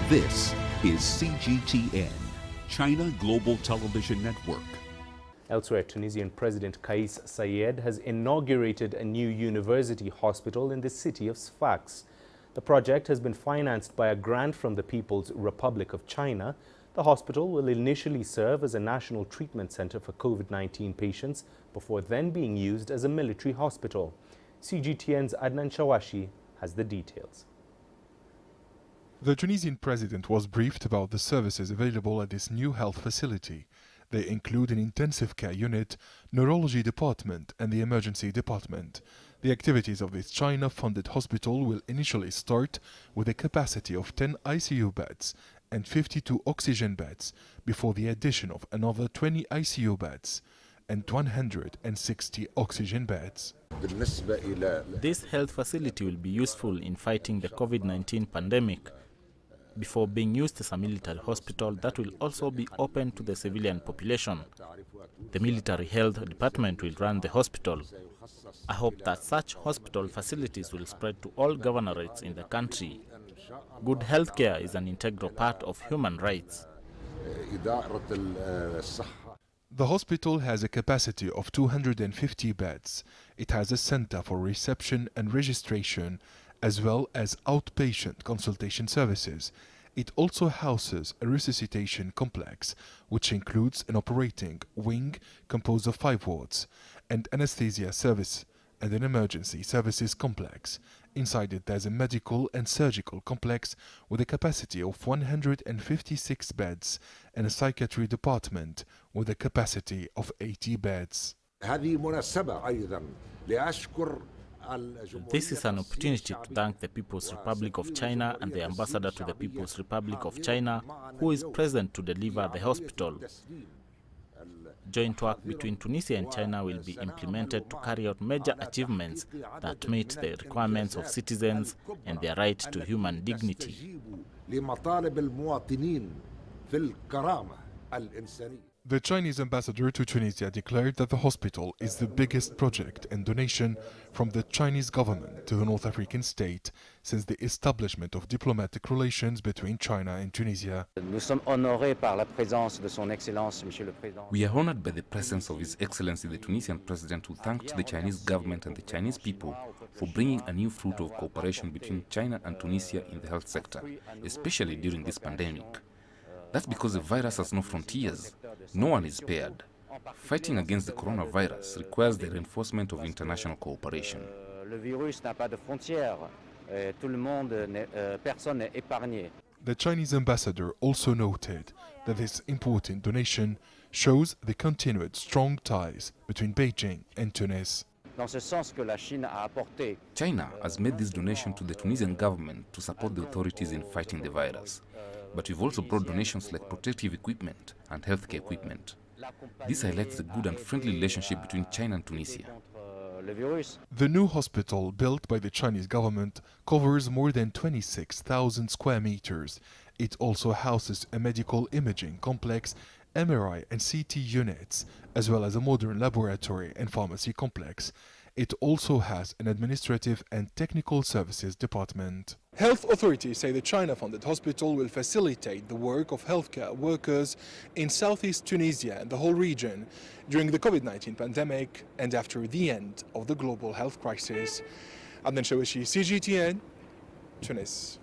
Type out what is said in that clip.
This is CGTN, China Global Television Network. Elsewhere, Tunisian President Kais Saied has inaugurated a new university hospital in the city of Sfax. The project has been financed by a grant from the People's Republic of China. The hospital will initially serve as a national treatment center for COVID-19 patients before then being used as a military hospital. CGTN's Adnan Shawashi has the details. The Tunisian president was briefed about the services available at this new health facility. They include an intensive care unit, neurology department and the emergency department. The activities of this China-funded hospital will initially start with a capacity of 10 ICU beds and 52 oxygen beds before the addition of another 20 ICU beds and 160 oxygen beds. This health facility will be useful in fighting the COVID-19 pandemic before being used as a military hospital that will also be open to the civilian population. The military health department will run the hospital. I hope that such hospital facilities will spread to all governorates in the country. Good healthcare is an integral part of human rights. The hospital has a capacity of 250 beds. It has a center for reception and registration, as well as outpatient consultation services. It also houses a resuscitation complex, which includes an operating wing composed of 5 wards, and anesthesia service and an emergency services complex. Inside it there's a medical and surgical complex with a capacity of 156 beds and a psychiatry department with a capacity of 80 beds. This is an opportunity to thank the People's Republic of China and the ambassador to the People's Republic of China, who is present to deliver the hospital. Joint work between Tunisia and China will be implemented to carry out major achievements that meet the requirements of citizens and their right to human dignity. The Chinese ambassador to Tunisia declared that the hospital is the biggest project and donation from the Chinese government to the North African state since the establishment of diplomatic relations between China and Tunisia. We are honored by the presence of His Excellency the Tunisian President, who thanked the Chinese government and the Chinese people for bringing a new fruit of cooperation between China and Tunisia in the health sector, especially during this pandemic. That's because the virus has no frontiers. No one is spared. Fighting against the coronavirus requires the reinforcement of international cooperation. The Chinese ambassador also noted that this important donation shows the continued strong ties between Beijing and Tunis. China has made this donation to the Tunisian government to support the authorities in fighting the virus. But we've also brought donations like protective equipment and healthcare equipment. This highlights the good and friendly relationship between China and Tunisia. The new hospital, built by the Chinese government, covers more than 26,000 square meters. It also houses a medical imaging complex, MRI and CT units, as well as a modern laboratory and pharmacy complex. It also has an administrative and technical services department. Health authorities say the China-funded hospital will facilitate the work of healthcare workers in southeast Tunisia and the whole region during the COVID-19 pandemic and after the end of the global health crisis. Adnan Shawashi, CGTN, Tunis.